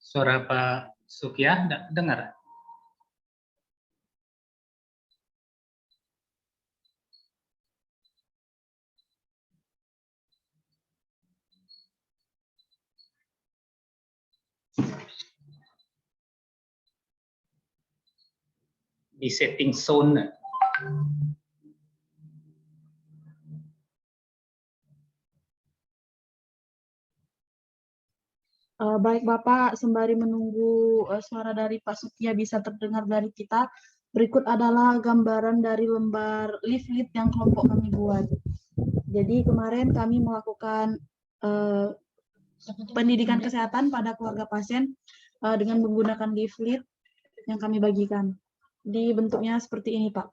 Suara Pak Sukya dengar? Di setting sound. Baik Bapak, sembari menunggu suara dari Pak Sukya bisa terdengar dari kita, berikut adalah gambaran dari lembar leaflet yang kelompok kami buat. Jadi kemarin kami melakukan pendidikan kesehatan pada keluarga pasien dengan menggunakan leaflet yang kami bagikan. Di bentuknya seperti ini, Pak.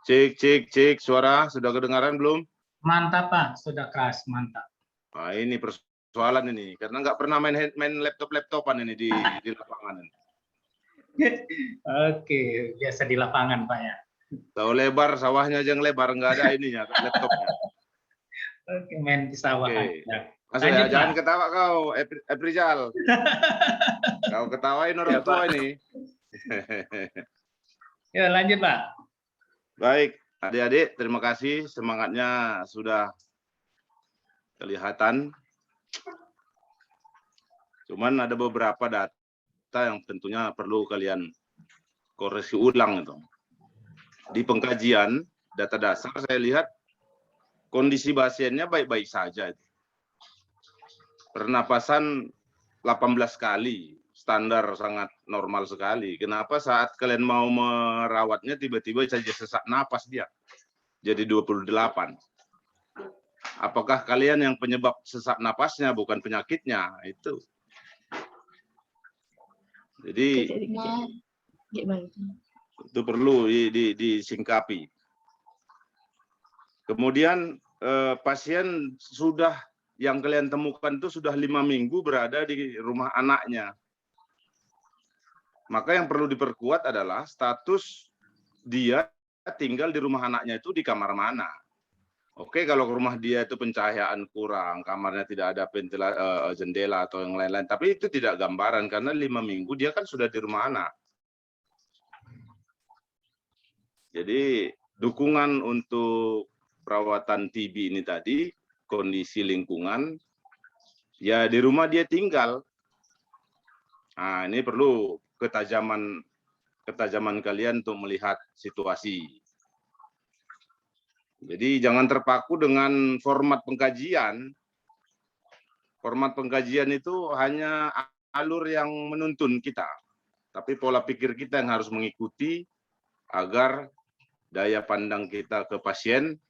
Cek, suara sudah kedengaran belum? Mantap Pak, sudah keras, mantap. Nah, ini persoalan ini, karena nggak pernah main laptop-laptopan ini di lapangan. Oke, biasa di lapangan Pak ya. Tahu lebar, sawahnya aja yang lebar, nggak ada ininya, laptopnya. Oke, main di sawah. Oke. Ya. Masuk ya, jangan ketawa kau, Eprizal. Kau ketawain orang tua ini. Ya, lanjut Pak. Baik, adik-adik, terima kasih semangatnya sudah kelihatan. Cuman ada beberapa data yang tentunya perlu kalian koreksi ulang itu. Di pengkajian data dasar saya lihat kondisi pasiennya baik-baik saja. Pernapasan 18 kali standar sangat normal sekali. Kenapa saat kalian mau merawatnya tiba-tiba saja sesak napas dia jadi 28? Apakah kalian yang penyebab sesak napasnya bukan penyakitnya? Itu. Jadi Gimana? itu perlu disingkapi. Kemudian pasien sudah yang kalian temukan itu sudah 5 minggu berada di rumah anaknya. Maka yang perlu diperkuat adalah status dia tinggal di rumah anaknya itu di kamar mana. Oke, kalau rumah dia itu pencahayaan kurang, kamarnya tidak ada jendela atau yang lain-lain, tapi itu tidak gambaran karena 5 minggu dia kan sudah di rumah anak. Jadi dukungan untuk perawatan TB ini tadi, kondisi lingkungan, ya di rumah dia tinggal. Nah, ini perlu ketajaman kalian untuk melihat situasi. Jadi jangan terpaku dengan format pengkajian. Format pengkajian itu hanya alur yang menuntun kita. Tapi pola pikir kita yang harus mengikuti agar daya pandang kita ke pasien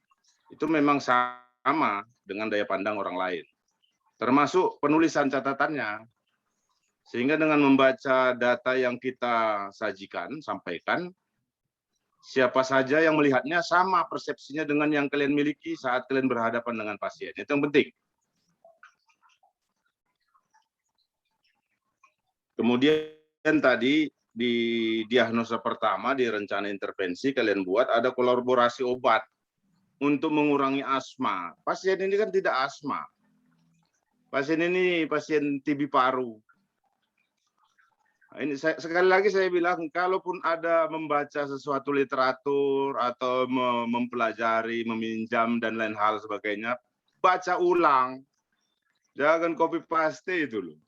itu memang sama dengan daya pandang orang lain. Termasuk penulisan catatannya. Sehingga dengan membaca data yang kita sampaikan, siapa saja yang melihatnya sama persepsinya dengan yang kalian miliki saat kalian berhadapan dengan pasien. Itu yang penting. Kemudian tadi di diagnosa pertama, di rencana intervensi, kalian buat ada kolaborasi obat untuk mengurangi asma. Pasien ini kan tidak asma. Pasien ini pasien TB paru. Ini sekali lagi saya bilang, kalaupun ada membaca sesuatu literatur atau mempelajari, meminjam dan lain hal sebagainya, baca ulang, jangan copy paste itu loh.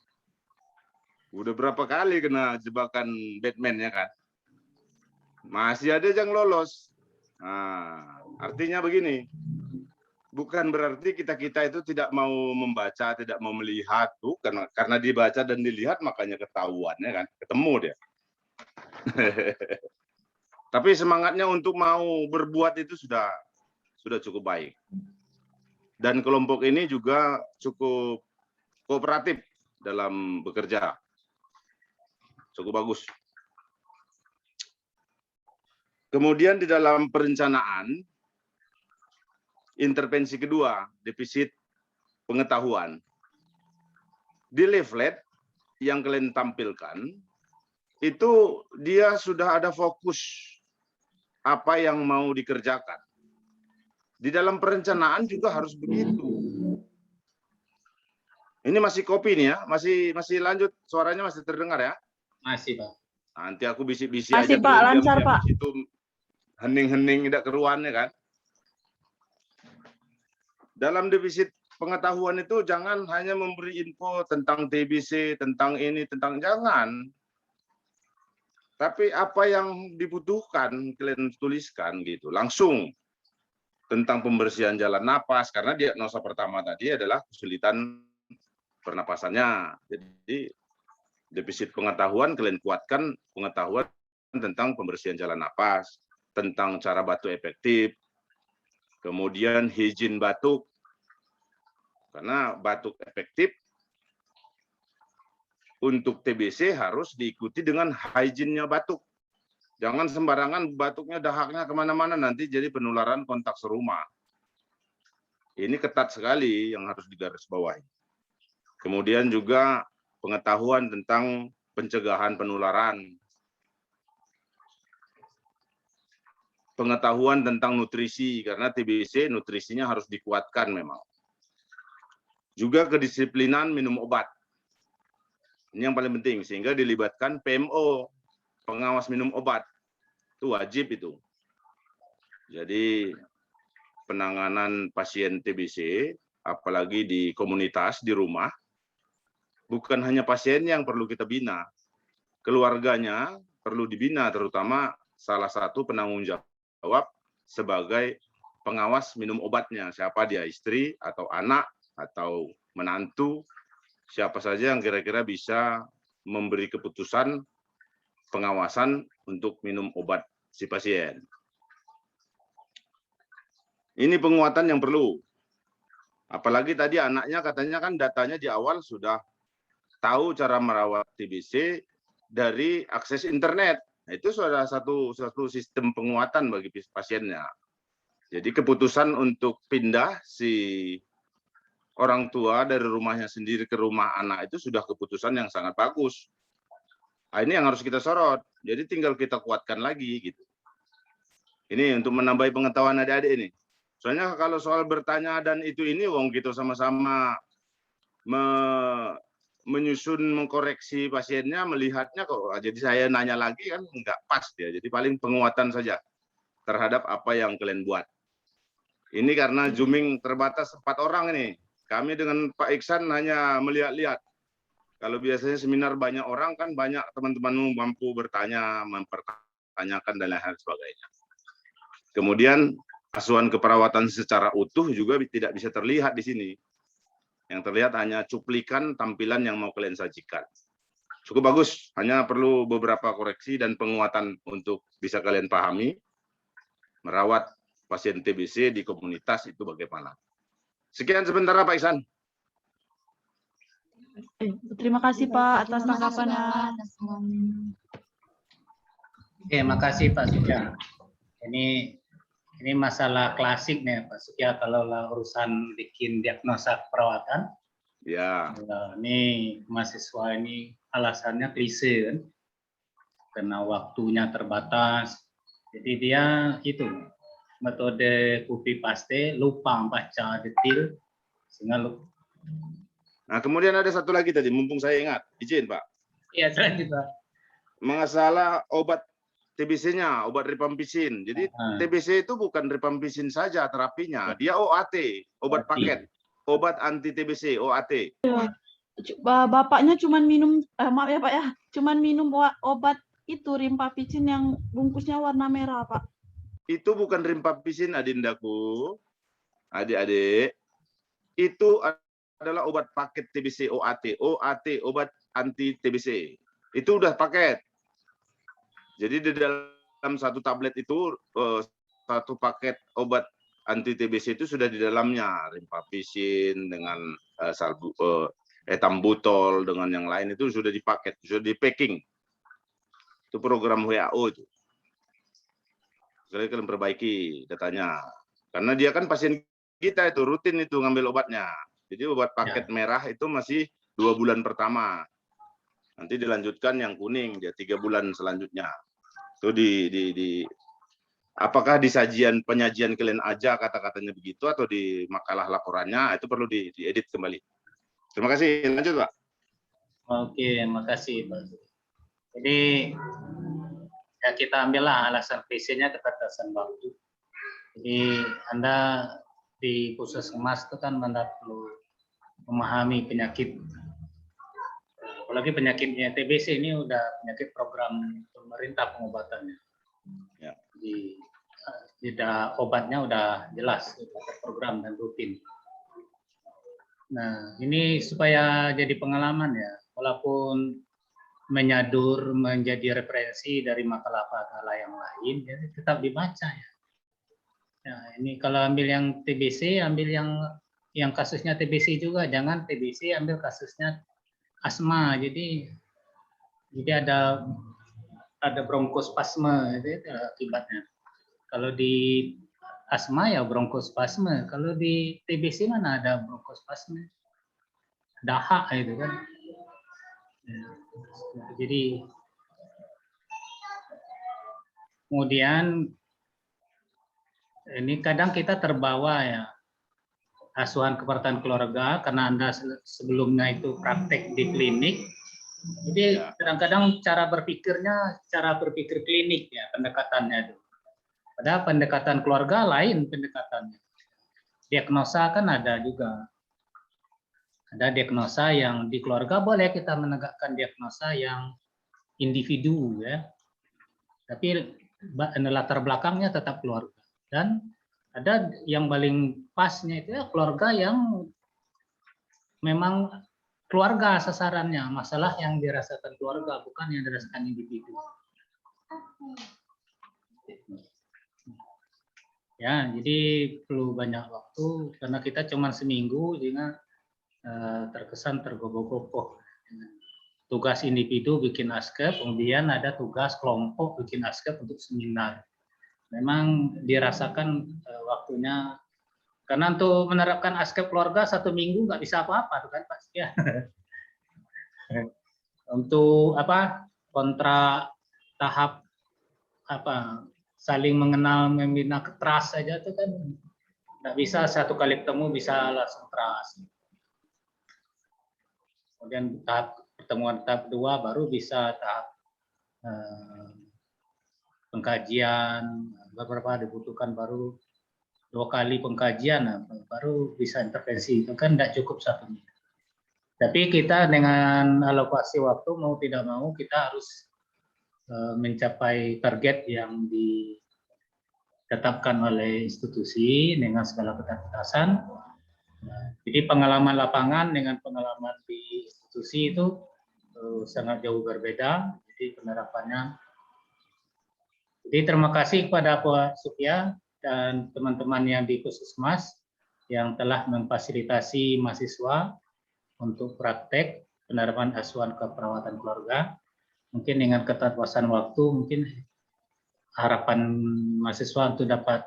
Udah berapa kali kena jebakan Batman ya kan, masih ada yang lolos. Nah, artinya begini, bukan berarti kita itu tidak mau membaca, tidak mau melihat, bukan. Karena dibaca dan dilihat makanya ketahuan ya kan, ketemu dia. Tapi semangatnya untuk mau berbuat itu sudah cukup baik. Dan kelompok ini juga cukup kooperatif dalam bekerja, cukup bagus. Kemudian di dalam perencanaan intervensi kedua, defisit pengetahuan. Di leaflet yang kalian tampilkan, itu dia sudah ada fokus apa yang mau dikerjakan. Di dalam perencanaan juga harus begitu. Ini masih kopi nih ya, masih lanjut, suaranya masih terdengar ya? Masih, Pak. Nanti aku bisik-bisik aja. Masih Pak, lancar Pak. Itu hening-hening tidak keruan ya kan? Dalam defisit pengetahuan itu jangan hanya memberi info tentang TBC, tentang ini, tentang jangan. Tapi apa yang dibutuhkan kalian tuliskan gitu, langsung tentang pembersihan jalan napas, karena diagnosa pertama tadi adalah kesulitan pernapasannya. Jadi defisit pengetahuan kalian kuatkan pengetahuan tentang pembersihan jalan napas, tentang cara batuk efektif, kemudian higien batuk. Karena batuk efektif untuk TBC harus diikuti dengan hygiene-nya batuk. Jangan sembarangan batuknya, dahaknya kemana-mana, nanti jadi penularan kontak serumah. Ini ketat sekali yang harus digarisbawahi. Kemudian juga pengetahuan tentang pencegahan penularan. Pengetahuan tentang nutrisi, karena TBC nutrisinya harus dikuatkan memang. Juga kedisiplinan minum obat. Ini yang paling penting, sehingga dilibatkan PMO, pengawas minum obat. Itu wajib itu. Jadi penanganan pasien TBC, apalagi di komunitas, di rumah, bukan hanya pasien yang perlu kita bina. Keluarganya perlu dibina, terutama salah satu penanggung jawab sebagai pengawas minum obatnya. Siapa dia, istri atau anak, atau menantu, siapa saja yang kira-kira bisa memberi keputusan pengawasan untuk minum obat si pasien. Ini penguatan yang perlu. Apalagi tadi anaknya katanya kan datanya di awal sudah tahu cara merawat TBC dari akses internet. Nah, itu sudah satu sistem penguatan bagi pasiennya. Jadi keputusan untuk pindah si orang tua dari rumahnya sendiri ke rumah anak itu sudah keputusan yang sangat bagus. Nah, ini yang harus kita sorot. Jadi tinggal kita kuatkan lagi gitu. Ini untuk menambah pengetahuan adik-adik ini. Soalnya kalau soal bertanya dan itu ini, wong gitu sama-sama menyusun, mengkoreksi pasiennya, melihatnya kok. Jadi saya nanya lagi kan nggak pas dia. Jadi paling penguatan saja terhadap apa yang kalian buat. Ini karena Zooming terbatas 4 orang ini. Kami dengan Pak Iksan hanya melihat-lihat. Kalau biasanya seminar banyak orang kan banyak teman-temanmu mampu bertanya, mempertanyakan dan lain sebagainya. Kemudian asuhan keperawatan secara utuh juga tidak bisa terlihat di sini. Yang terlihat hanya cuplikan tampilan yang mau kalian sajikan. Cukup bagus, hanya perlu beberapa koreksi dan penguatan untuk bisa kalian pahami. Merawat pasien TBC di komunitas itu bagaimana. Sekian sebentar Pak Iksan. Terima kasih Pak atas tanggapannya. Oke, makasih Pak Sugeng. Ini masalah klasik nih Pak Sugeng, kalau urusan bikin diagnosa perawatan. Ya. Ini mahasiswa ini alasannya klise kan, karena waktunya terbatas. Jadi dia itu metode copy paste, lupa baca detail sehingga lupa. Nah, kemudian ada satu lagi tadi, mumpung saya ingat, izin Pak. Iya, selanjutnya. Masalah obat TBC-nya, obat rifampicin. Jadi TBC itu bukan rifampicin saja terapinya, dia OAT, obat paket, obat anti TBC, OAT. Bapaknya cuman minum, maaf ya Pak ya, cuman minum obat itu rifampicin yang bungkusnya warna merah Pak. Itu bukan rifampicin adindaku, adik-adik. Itu adalah obat paket TBC, OAT, obat anti TBC. Itu udah paket. Jadi di dalam satu tablet itu satu paket obat anti TBC itu sudah di dalamnya rifampicin dengan etambutol dengan yang lain itu sudah dipaket, sudah di packing. Itu program WHO itu. Kalian perbaiki datanya. Karena dia kan pasien kita itu rutin itu ngambil obatnya. Jadi obat paket merah itu masih 2 bulan pertama. Nanti dilanjutkan yang kuning dia 3 bulan selanjutnya. Itu apakah di penyajian kalian aja kata-katanya begitu atau di makalah laporannya itu perlu diedit kembali. Terima kasih. Lanjut Pak. Oke, makasih Pak. Jadi ya kita ambillah alasan PC-nya keterbatasan waktu. Jadi Anda di Puskesmas itu kan Anda perlu memahami penyakit. Apalagi penyakitnya TBC ini udah penyakit program pemerintah pengobatannya. Ya. Obatnya udah jelas, program dan rutin. Nah, ini supaya jadi pengalaman ya, walaupun menyadur menjadi referensi dari makalah-makalah yang lain, jadi tetap dibaca ya. Nah, ini kalau ambil yang TBC, ambil yang kasusnya TBC juga, jangan TBC ambil kasusnya asma. Jadi ada bronkospasme itu akibatnya. Kalau di asma ya bronkospasme, kalau di TBC mana ada bronkospasme? Dahak itu kan. Jadi kemudian ini kadang kita terbawa ya asuhan keperawatan keluarga karena Anda sebelumnya itu praktek di klinik. Jadi kadang-kadang cara berpikir klinik ya pendekatannya itu. Padahal pendekatan keluarga lain pendekatannya. Diagnosa kan ada juga. Ada diagnosa yang di keluarga boleh kita menegakkan diagnosa yang individu ya. Tapi latar belakangnya tetap keluarga. Dan ada yang paling pasnya itu ya keluarga yang memang keluarga sasarannya, masalah yang dirasakan keluarga, bukan yang dirasakan individu. Ya, jadi perlu banyak waktu karena kita cuma seminggu sehingga terkesan tergopoh-gopoh. Tugas individu bikin askep, kemudian ada tugas kelompok bikin askep untuk seminar. Memang dirasakan waktunya, karena untuk menerapkan askep keluarga 1 minggu nggak bisa apa-apa, kan Pak Setia. Untuk kontrak tahap saling mengenal, membina trust saja itu kan nggak bisa 1 kali ketemu bisa langsung trust. Kemudian pertemuan tahap 2 baru bisa tahap pengkajian, beberapa dibutuhkan baru 2 kali pengkajian, baru bisa intervensi. Itu kan nggak cukup 1 minggu. Tapi kita dengan alokasi waktu mau tidak mau kita harus mencapai target yang ditetapkan oleh institusi dengan segala keterbatasan. Jadi pengalaman lapangan dengan pengalaman di institusi itu sangat jauh berbeda. Jadi penerapannya. Jadi terima kasih kepada Pak Supya dan teman-teman yang di Puskesmas yang telah memfasilitasi mahasiswa untuk praktek penerapan asuhan keperawatan keluarga. Mungkin dengan keterbatasan waktu, mungkin harapan mahasiswa untuk dapat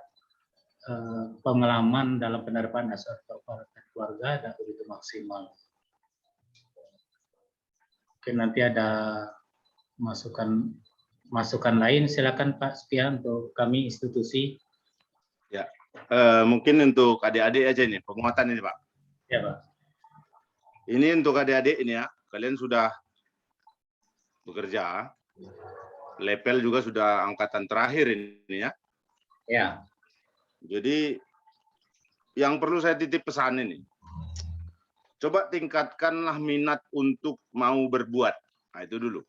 pengalaman dalam penerapan asuhan keperawatan keluarga tidak begitu maksimal. Mungkin nanti ada masukan lain, silakan Pak Setia untuk kami institusi. Ya, mungkin untuk adik-adik aja nih penguatan ini Pak. Ya Pak. Ini untuk adik-adik ini ya, kalian sudah bekerja, level juga sudah angkatan terakhir ini ya. Ya. Jadi yang perlu saya titip pesan ini, coba tingkatkanlah minat untuk mau berbuat. Nah, itu dulu.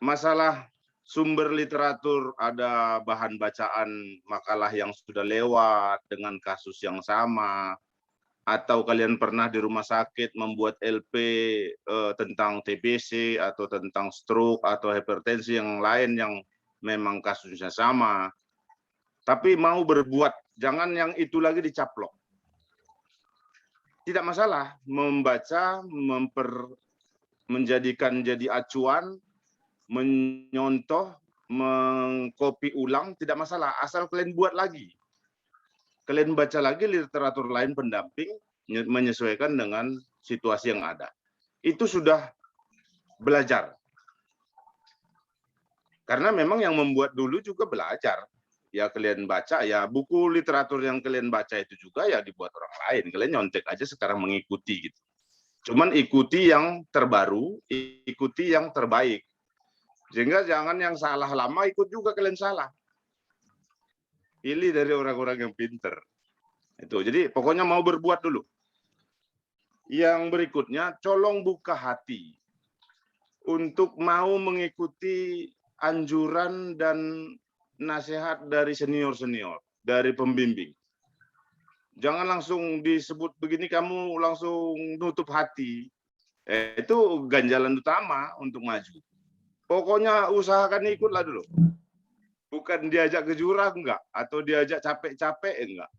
Masalah sumber literatur, ada bahan bacaan makalah yang sudah lewat dengan kasus yang sama, atau kalian pernah di rumah sakit membuat LP tentang TBC atau tentang stroke atau hipertensi yang lain yang memang kasusnya sama. Tapi mau berbuat, jangan yang itu lagi dicaplok. Tidak masalah membaca, menjadikan jadi acuan, menyontoh, mengkopi ulang, tidak masalah. Asal kalian buat lagi. Kalian baca lagi literatur lain pendamping, menyesuaikan dengan situasi yang ada. Itu sudah belajar. Karena memang yang membuat dulu juga belajar. Ya kalian baca, ya buku literatur yang kalian baca itu juga ya dibuat orang lain. Kalian nyontek aja sekarang mengikuti gitu. Cuman ikuti yang terbaru, ikuti yang terbaik. Sehingga jangan yang salah lama ikut juga kalian salah. Pilih dari orang-orang yang pinter. Itu. Jadi pokoknya mau berbuat dulu. Yang berikutnya, colong buka hati untuk mau mengikuti anjuran dan nasihat dari senior-senior, dari pembimbing. Jangan langsung disebut begini kamu langsung nutup hati. Itu ganjalan utama untuk maju. Pokoknya usahakan ikutlah dulu. Bukan diajak ke jurang enggak, atau diajak capek-capek enggak.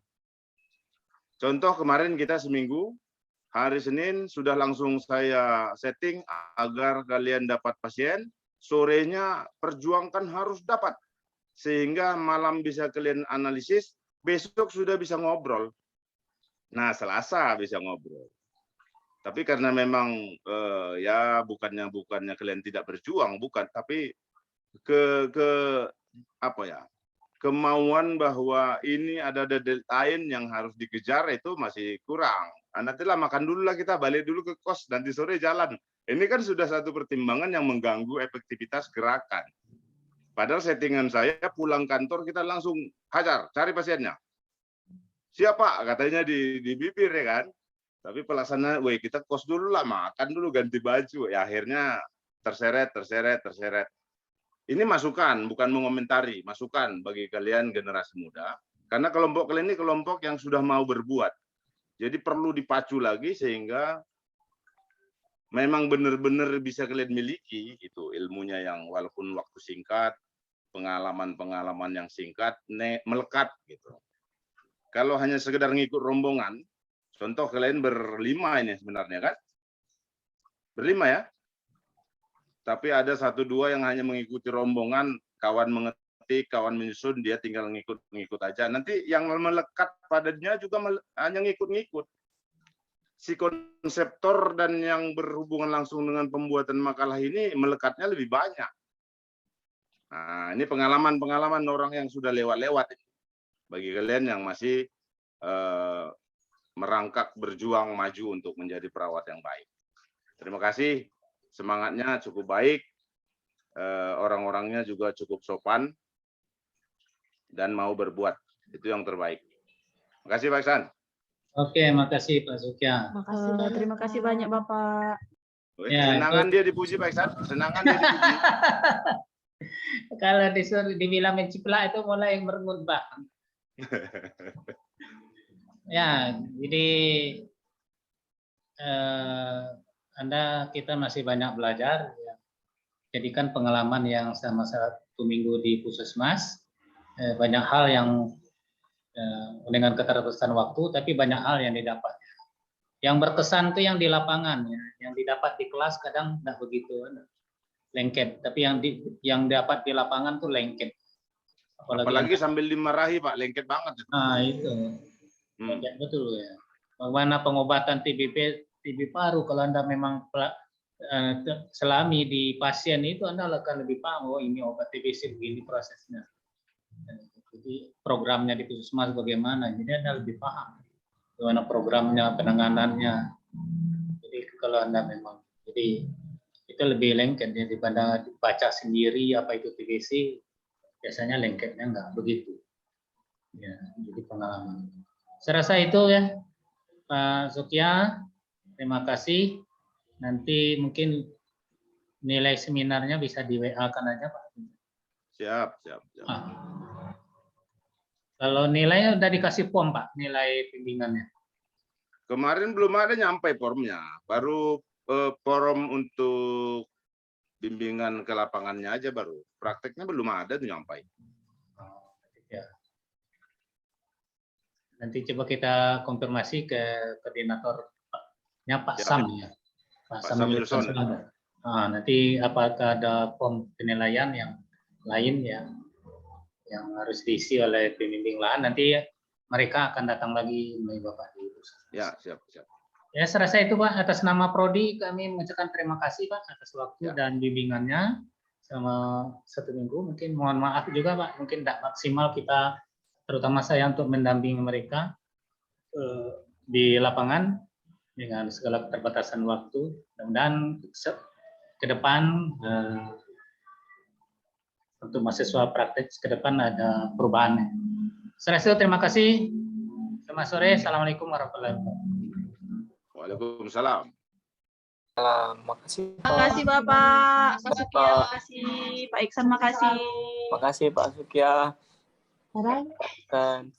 Contoh kemarin kita seminggu, hari Senin sudah langsung saya setting agar kalian dapat pasien, sorenya perjuangkan harus dapat. Sehingga malam bisa kalian analisis, besok sudah bisa ngobrol. Nah, Selasa bisa ngobrol. Tapi karena memang ya bukannya kalian tidak berjuang, bukan, tapi kemauan bahwa ini ada deadline yang harus dikejar itu masih kurang. Nantilah makan dulu lah, kita balik dulu ke kos, nanti sore jalan. Ini kan sudah satu pertimbangan yang mengganggu efektivitas gerakan. Padahal settingan saya pulang kantor kita langsung hajar, cari pasiennya. Siapa? Katanya di bibir ya kan. Tapi pelaksana, kita kos dulu lah, makan dulu, ganti baju. Ya akhirnya terseret. Ini masukan, bukan mengomentari, masukan bagi kalian generasi muda. Karena kelompok kalian ini kelompok yang sudah mau berbuat. Jadi perlu dipacu lagi sehingga memang benar-benar bisa kalian miliki itu ilmunya yang walaupun waktu singkat, pengalaman-pengalaman yang singkat, melekat gitu. Kalau hanya sekedar ngikut rombongan, contoh kalian berlima ini sebenarnya kan? Berlima ya? Tapi ada 1-2 yang hanya mengikuti rombongan, kawan mengetik, kawan menyusun, dia tinggal ngikut aja. Nanti yang melekat padanya juga hanya ngikut-ngikut. Si konseptor dan yang berhubungan langsung dengan pembuatan makalah ini melekatnya lebih banyak. Nah, ini pengalaman-pengalaman orang yang sudah lewat-lewat. Bagi kalian yang masih merangkak berjuang maju untuk menjadi perawat yang baik. Terima kasih, semangatnya cukup baik, orang-orangnya juga cukup sopan, dan mau berbuat. Itu yang terbaik. Terima kasih Pak Iksan. Oke, makasih Pak Sukya. Terima kasih banyak Bapak. Ya, Senangan dia dipuji Pak Iksan, senangan dia dipuji. Kalau disuruh dibilang menciplak itu mulai merengut Pak. Ya, jadi kita masih banyak belajar. Ya. Jadikan pengalaman yang selama 1 minggu di Puskesmas, banyak hal yang dengan keterbatasan waktu, tapi banyak hal yang didapat. Yang berkesan itu yang di lapangan, ya. Yang didapat di kelas kadang tidak begitu lengket, tapi yang dapat di lapangan tuh lengket. Apalagi sambil dimarahi Pak, lengket banget. Nah itu, lengket betul ya. Bagaimana pengobatan TB paru, kalau Anda memang selami di pasien itu, Anda akan lebih paham, oh ini obat TBC begini prosesnya. Jadi programnya di Puskesmas bagaimana, jadi Anda lebih paham bagaimana programnya, penanganannya. Jadi kalau Anda memang, jadi itu lebih lengket ya, daripada dibaca sendiri apa itu TBC, biasanya lengketnya enggak begitu. Ya, jadi pengalaman. Saya rasa itu ya, Pak Sukya, terima kasih. Nanti mungkin nilai seminarnya bisa di WA-kan aja Pak. Siap. Kalau nilainya udah dikasih form Pak, nilai bimbingannya. Kemarin belum ada nyampe formnya, baru forum untuk bimbingan ke lapangannya aja baru. Prakteknya belum ada tuh nyampe. Ya. Nanti coba kita konfirmasi ke koordinatornya Pak Sam ya. Pak Sam Wilson. Nah, nanti apakah ada form penilaian yang lain yang harus diisi oleh pembimbing lahan, nanti mereka akan datang lagi menemui Bapak di Puskesmas. Ya, siap. Ya, saya rasa itu Pak, atas nama Prodi kami mengucapkan terima kasih Pak atas waktu dan bimbingannya selama 1 minggu. Mungkin mohon maaf juga Pak, mungkin tidak maksimal kita, terutama saya, untuk mendampingi mereka di lapangan dengan segala keterbatasan waktu. Mudah-mudahan ke depan untuk mahasiswa praktek ke depan ada perubahan. Saya rasa terima kasih. Selamat sore. Assalamualaikum warahmatullahi wabarakatuh. Waalaikumsalam. Makasih. Makasih Bapak. Pak Sukya, makasih. Pak Iksan, makasih. Makasih Pak Sukya. Bye.